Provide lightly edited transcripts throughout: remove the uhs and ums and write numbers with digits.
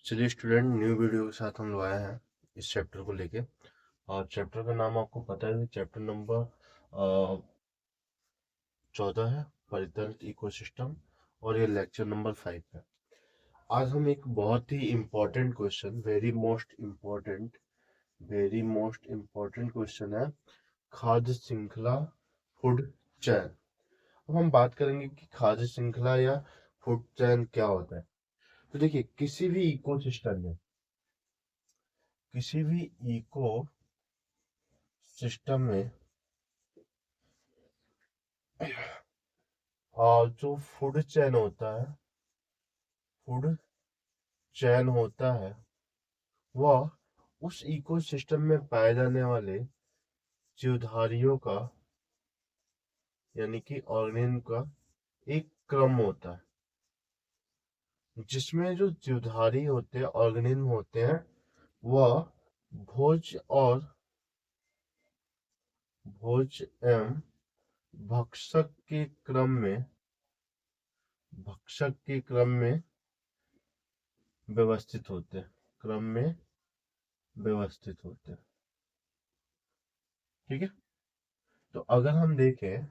चलिए student, new video के साथ हम लोग आए हैं इस चैप्टर को लेके। और चैप्टर का नाम आपको पता है, चैप्टर नंबर 14 है, परितंत्र इकोसिस्टम। और ये लेक्चर नंबर 5 है। आज हम एक बहुत ही important question, very most important question है, खाद्य श्रृंखला, फूड चैन। अब हम बात करेंगे कि खाद्य श्रृंखला या फूड चैन क्या होता है। तो देखिए, किसी भी इको सिस्टम में जो फूड चैन होता है, वह उस इकोसिस्टम में पाए जाने वाले जीवधारियों का, यानी कि ऑर्गेनिज्म का एक क्रम होता है, जिसमें जो जीवधारी होते हैं, ऑर्गेनिज्म होते हैं, वह भोज और भोज एवं भक्षक के क्रम में व्यवस्थित होते हैं, ठीक है। तो अगर हम देखें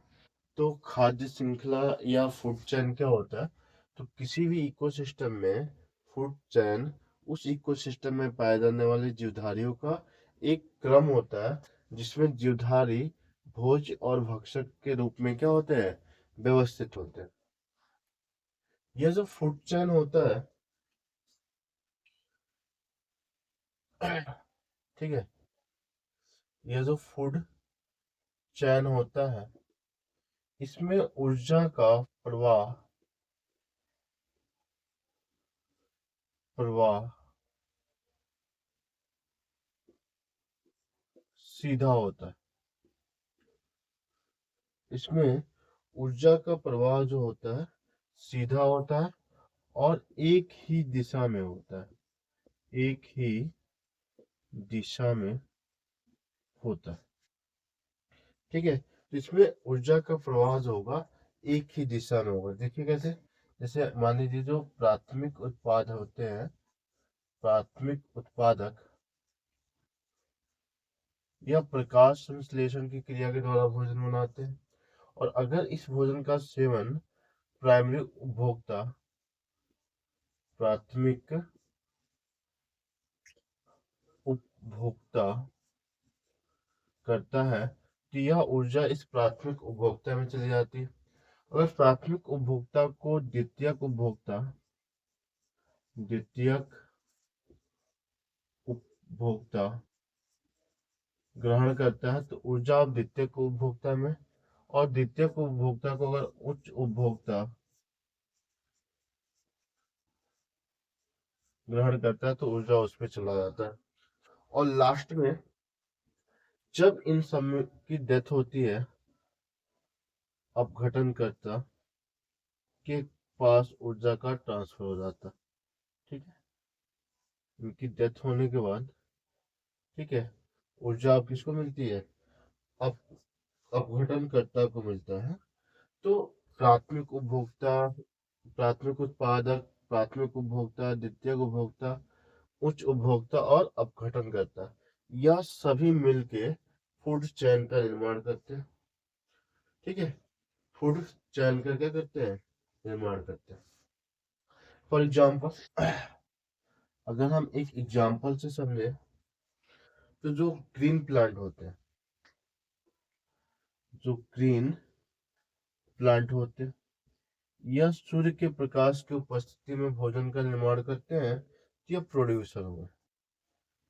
तो खाद्य श्रृंखला या फूड चेन क्या होता है। तो किसी भी इकोसिस्टम में फूड चेन उस इकोसिस्टम में पाए जाने वाले जीवधारियों का एक क्रम होता है, जिसमें जीवधारी भोज और भक्षक के रूप में क्या होते हैं, व्यवस्थित होते हैं। यह जो फूड चेन होता है, ठीक है, यह जो फूड चैन होता है, इसमें ऊर्जा का प्रवाह प्रवाह सीधा होता है। इसमें ऊर्जा का प्रवाह जो होता है, सीधा होता है और एक ही दिशा में होता है, एक ही दिशा में होता है, ठीक है। तो इसमें ऊर्जा का प्रवाह जो होगा, एक ही दिशा में होगा। देखिए कैसे, जैसे मान लीजिए जो प्राथमिक उत्पाद होते हैं, प्राथमिक उत्पादक या प्रकाश संश्लेषण की क्रिया के द्वारा भोजन बनाते हैं। और अगर इस भोजन का सेवन प्राइमरी उपभोक्ता, प्राथमिक उपभोक्ता करता है, तो यह ऊर्जा इस प्राथमिक उपभोक्ता में चली जाती है। अगर प्राथमिक उपभोक्ता को द्वितीयक उपभोक्ता ग्रहण करता है, तो ऊर्जा अब द्वितीयक उपभोक्ता में, और द्वितीयक उपभोक्ता को अगर उच्च उपभोक्ता ग्रहण करता है, तो ऊर्जा उसमें चला जाता है। और लास्ट में जब इन सब की डेथ होती है, अपघटनकर्ता के पास ऊर्जा का ट्रांसफर हो जाता है, ठीक है। इनकी डेथ होने के बाद, ठीक है, ऊर्जा अब किसको मिलती है, अब अपघटनकर्ता को मिलता है। तो प्राथमिक उपभोक्ता, प्राथमिक उत्पादक, प्राथमिक उपभोक्ता, द्वितीय उपभोक्ता, उच्च उपभोक्ता और अपघटनकर्ता, यह सभी मिलके फूड चेन का निर्माण करते हैं, ठीक है। फूड चैन का क्या करते हैं, निर्माण करते हैं। फॉर एग्जाम्पल, अगर हम एक एग्जाम्पल से समझे, तो जो ग्रीन प्लांट होते हैं, जो ग्रीन प्लांट होते हैं, यह सूर्य के प्रकाश की उपस्थिति में भोजन का निर्माण करते हैं, तो यह प्रोड्यूसर हुआ।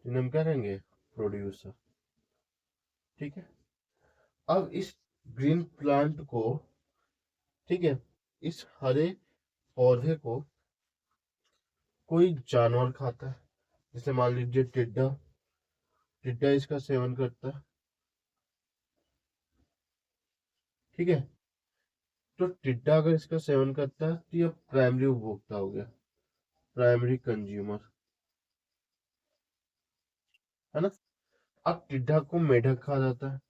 इन्हें हम क्या कहेंगे, प्रोड्यूसर, ठीक है। अब इस ग्रीन प्लांट को, ठीक है, इस हरे पौधे को कोई जानवर खाता है, जैसे मान लीजिए टिड्डा, टिड्डा इसका सेवन करता है, ठीक है। तो टिड्डा अगर इसका सेवन करता है, तो यह प्राइमरी उपभोक्ता हो गया, प्राइमरी कंज्यूमर, है ना। अब टिड्डा को मेढक खा जाता है,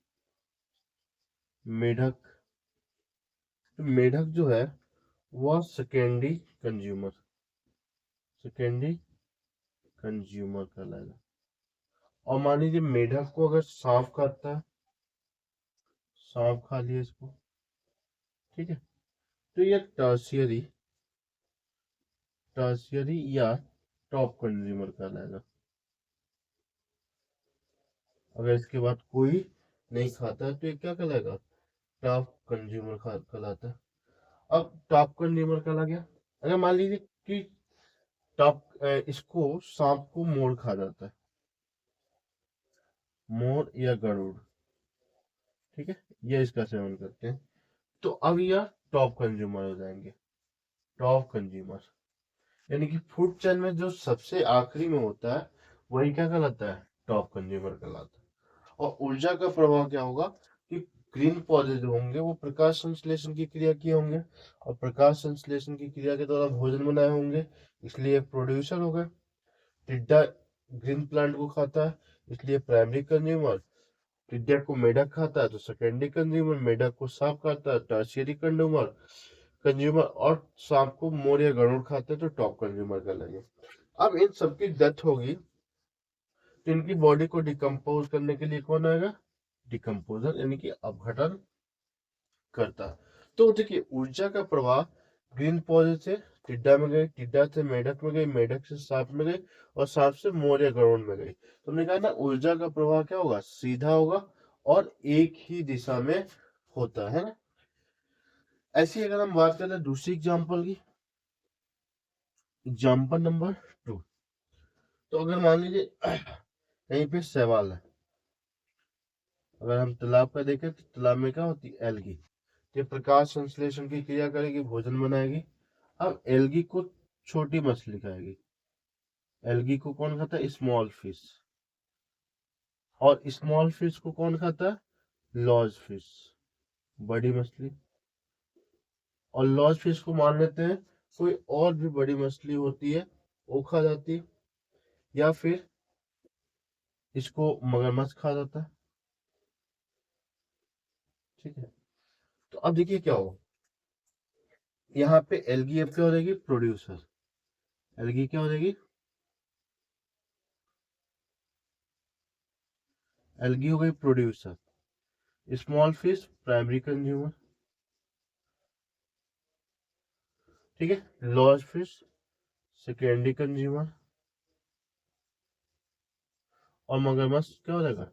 मेढक, तो मेढक जो है वह सेकेंडरी कंज्यूमर, सेकेंडरी कंज्यूमर कहलाएगा। और मान लीजिए मेढक को अगर सांप खाता है, सांप खा लिया इसको, ठीक है, तो ये टर्शियरी या टॉप कंज्यूमर कहलाएगा। अगर इसके बाद कोई नहीं खाता है तो ये क्या कहलाएगा, टॉप कंज्यूमर कहलाता है। अब टॉप कंज्यूमर कहला गया। अगर मान लीजिए कि इसको सांप को मोर खा जाता है, मोर या गरुड़, ठीक है, ये इसका सेवन करते हैं, तो अब यह टॉप कंज्यूमर हो जाएंगे। टॉप कंज्यूमर यानी कि फूड चेन में जो सबसे आखिरी में होता है वही क्या कहलाता है, टॉप कंज्यूमर कहलाता है। और ऊर्जा का प्रभाव क्या होगा कि ग्रीन पौधे जो होंगे वो प्रकाश संश्लेषण की क्रिया किए होंगे, और प्रकाश संश्लेषण की क्रिया के द्वारा भोजन बनाए होंगे, इसलिए प्रोड्यूसर हो गए। टिड्डा ग्रीन प्लांट को खाता है, इसलिए प्राइमरी कंज्यूमर। टिड्डा को मेढक खाता है तो सेकेंडरी कंज्यूमर। मेढक को सांप खाता है, टर्शियरी कंज्यूमर। और सांप को मोर या गरुड़ खाते हैं तो टॉप कंज्यूमर का लगे। अब इन सबकी डेथ होगी तो इनकी बॉडी को डिकम्पोज करने के लिए कौन आएगा, डिकम्पोजर, यानी कि अपघटन करता। तो देखिए ऊर्जा का प्रवाह ग्रीन पौधे से टिड्डा में गए, टिड्डा से मेढक में गई, मेढक से सांप में गई, और सांप से मोर या गरुड़ में गई। तो हमने कहा ना ऊर्जा का प्रवाह क्या होगा, सीधा होगा और एक ही दिशा में होता है ना। ऐसी अगर हम बात करें दूसरी एग्जांपल की, एग्जांपल नंबर 2। तो अगर मान लीजिए कहीं पे शैवाल है, अगर हम तालाब का देखें तो तालाब में क्या होती है, एल्गी। ये प्रकाश संश्लेषण की क्रिया करेगी, भोजन बनाएगी। अब एल्गी को छोटी मछली खाएगी। एल्गी को कौन खाता है, स्मॉल फिश। और स्मॉल फिश को कौन खाता है, लॉज फिश, बड़ी मछली। और लॉज फिश को मान लेते हैं कोई और भी बड़ी मछली होती है वो खा जाती है, या फिर इसको मगरमच्छ खा जाता है, ठीक है। तो अब देखिए क्या हो, यहाँ पे एल्गी अब क्या हो जाएगी, प्रोड्यूसर। एल्गी क्या हो जाएगी, एल्गी हो गई producer. Small fish primary consumer, ठीक है। Large fish secondary consumer. और मगरमच्छ क्या हो जाएगा,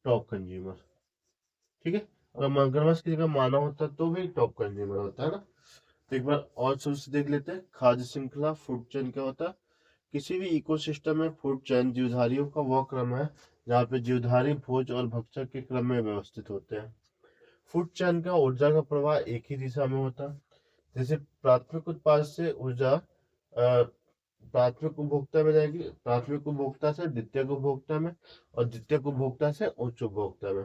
टॉप कंज्यूमर, ठीक है। अगर मगरमच्छ की जगह मानव होता तो भी टॉप कंज्यूमर होता है ना। तो एक बार और सोच देख लेते हैं, खाद्य श्रृंखला फूड चेन क्या होता है। किसी भी इकोसिस्टम में फूड चेन जीवधारियों का वह क्रम है जहाँ पे जीवधारी भोज और भक्षक के क्रम में व्यवस्थित होते हैं। फूड चेन का ऊर्जा का प्रवाह एक ही दिशा में होता है। जैसे प्राथमिक उत्पाद से ऊर्जा प्राथमिक उपभोक्ता में जाएगी, प्राथमिक उपभोक्ता से द्वितीयक उपभोक्ता में, और द्वितीयक उपभोक्ता से उच्च उपभोक्ता में।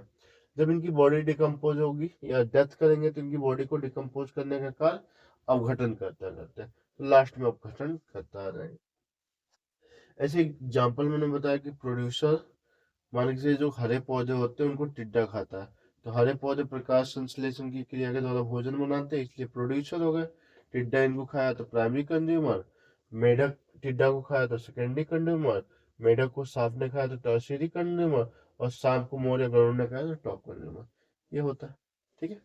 जब इनकी बॉडी डिकम्पोज होगी या डेथ करेंगे तो इनकी बॉडी को डिकम्पोज करने का कार्य अवघटन करता रहता है, तो लास्ट में अपघटन करता रहेगा। ऐसे एग्जाम्पल मैंने बताया कि प्रोड्यूसर मान लीजिए जो हरे पौधे होते हैं उनको टिड्डा खाता है, तो हरे पौधे प्रकाश संश्लेषण की क्रिया के द्वारा भोजन बनाते हैं, इसलिए प्रोड्यूसर हो गए। टिड्डा इनको खाया तो प्राइमरी कंज्यूमर। मेढक टिड्डा को खाया तो सेकेंडरी कंज्यूमर। मेढक को सांप ने खाया तो टर्शियरी कंज्यूमर। और सांप को मोर या गरुड़ ने खाया तो टॉप कंज्यूमर। ये होता है, ठीक है।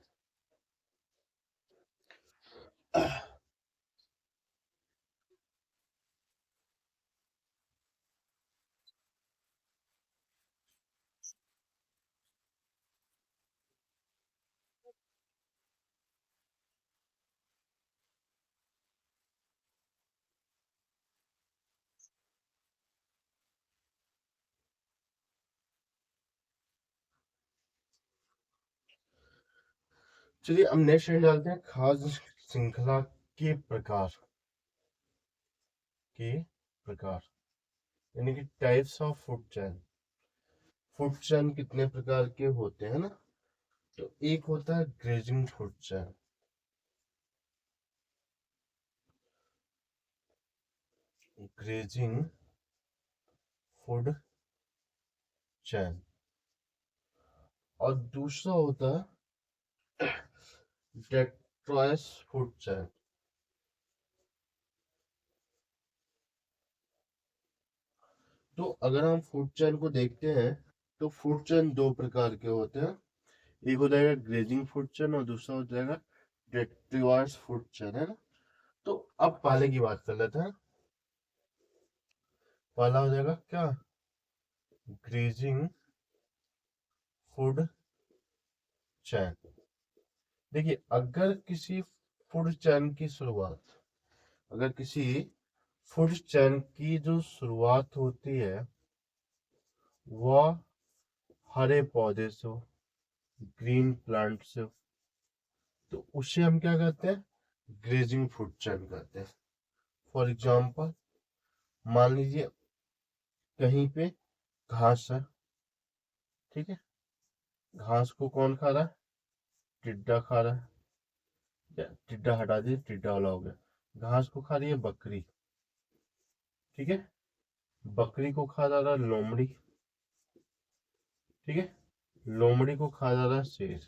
चलिए अब नेक्स्ट डालते हैं, खाद्य श्रृंखला के प्रकार। के प्रकार यानी कि types of food chain. Food chain कितने प्रकार के होते हैं ना, तो एक होता है grazing food chain. Grazing food chain. और दूसरा होता है डेट्रॉयस फूड चेन। तो अगर हम फूड चेन को देखते हैं तो फूड चेन दो प्रकार के होते हैं। एक हो जाएगा ग्रेजिंग फूड चेन और दूसरा हो जाएगा डेट्रीवार्स फूड चेन, है ना। तो अब पहले की बात कर लेते हैं। पहला हो जाएगा क्या, ग्रेजिंग फूड चैन। देखिए, अगर किसी फूड चैन की शुरुआत, अगर किसी फूड चैन की जो शुरुआत होती है वह हरे पौधे से हो, ग्रीन प्लांट से हो, तो उसे हम क्या कहते हैं, ग्रेजिंग फूड चैन कहते हैं। फॉर एग्जाम्पल, मान लीजिए कहीं पे घास है, ठीक है, घास को कौन खा रहा है, टिड्डा खा रहा है, या टिड्डा हटा दिए, टिड्डा वाला हो गया। घास को खा रही है बकरी, ठीक है, बकरी को खा जा रहा है लोमड़ी, ठीक है, लोमड़ी को खा जा रहा है शेर,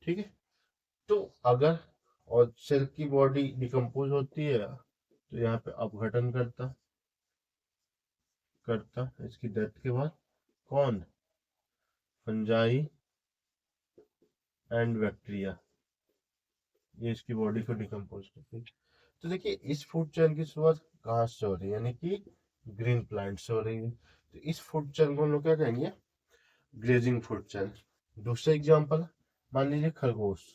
ठीक है। तो अगर, और शेर की बॉडी डिकम्पोज होती है तो यहाँ पे अपघटन करता करता इसकी डेथ के बाद कौन, फंजाई एंड बैक्टीरिया, ये इसकी बॉडी को डिकम्पोज करती है। तो देखिए, इस फूड चेन की शुरुआत घास से हो रही है, यानी कि ग्रीन प्लांट से हो रही है। तो इस फूड चेन को हम लोग क्या कहेंगे, ग्रेजिंग फूड चेन। दूसरा एग्जांपल, मान लीजिए खरगोश,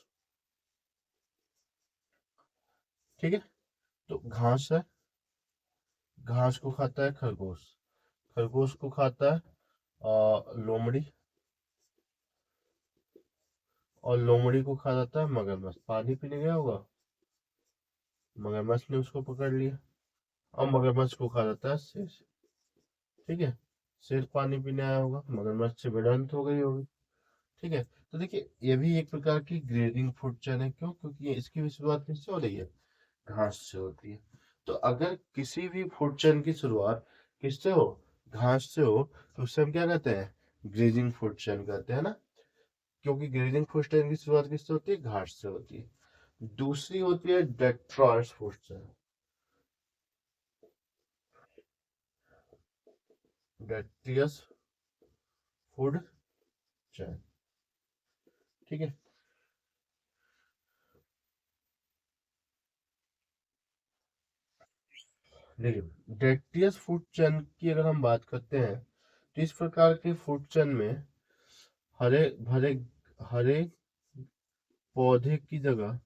ठीक है, तो घास है, घास को खाता है खरगोश, खरगोश को खाता है लोमड़ी, और लोमड़ी को खा जाता है मगरमच्छ। पानी पीने गया होगा, मगरमच्छ ने उसको पकड़ लिया, और मगरमच्छ को खा जाता है शेर, ठीक है। शेर पानी पीने आया होगा, मगरमच्छ से भिड़ंत हो गई होगी, ठीक है। तो देखिए, ये भी एक प्रकार की ग्रेडिंग फूड चेन है। क्यों, क्योंकि इसकी भी शुरुआत किससे हो रही है, घास से होती है। तो अगर किसी भी फूड चेन की शुरुआत किससे हो, घास से हो, तो उसे हम क्या कहते हैं, ग्रेजिंग फूड चेन कहते हैं ना। क्योंकि ग्रेजिंग फूड चेन की शुरुआत किससे होती है, घास से होती है। दूसरी होती है डेट्रॉयर्स फूड चेन, डेट्रियस फूड चेन, ठीक है। देखिए, डेट्रियस फूड चेन की अगर हम बात करते हैं तो इस प्रकार के फूड चेन में हरे भरे, हरे पौधे की जगह,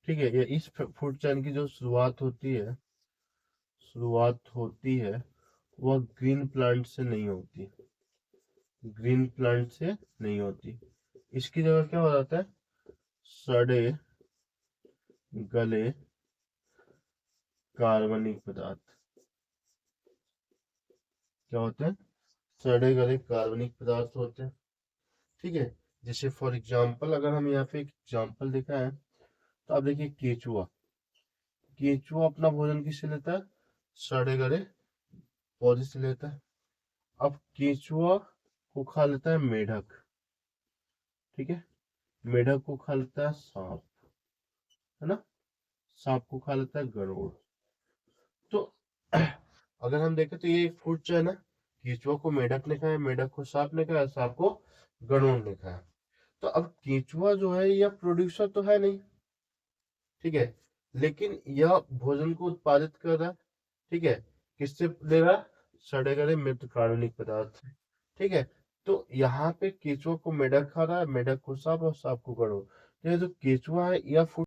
ठीक है, ये इस फूड चेन की जो शुरुआत होती है वह ग्रीन प्लांट से नहीं होती, ग्रीन प्लांट से नहीं होती। इसकी जगह क्या हो जाता है, सड़े गले कार्बनिक पदार्थ, क्या होते हैं, सड़े गले कार्बनिक पदार्थ होते हैं, ठीक है। जैसे फॉर एग्जाम्पल, अगर हम यहाँ पे एक एग्जाम्पल देखा है तो आप देखिए, केचुआ, केचुआ अपना भोजन किससे लेता है, सड़े गले पौधे से लेता है। अब केचुआ को खा लेता है मेढक, ठीक है, मेढक को खा लेता है सांप, है ना, सांप को खा लेता है गरुड़। तो अगर हम देखें तो ये एक फूड चेन है। केचुआ को मेढक ने खाया, मेढक को सांप ने खाया, सांप को गरुड़ ने खाया। तो अब केचुआ जो है यह प्रोड्यूसर तो है नहीं, ठीक है, लेकिन यह भोजन को उत्पादित कर रहा है, ठीक है, किससे ले रहा है, सड़े गले मृत कार्बनिक पदार्थ, ठीक है। तो यहाँ पे केचुआ को मेढक खा रहा है, मेढक को सांप, और सांप को गरुड़। तो ये जो केचुआ है यह फूड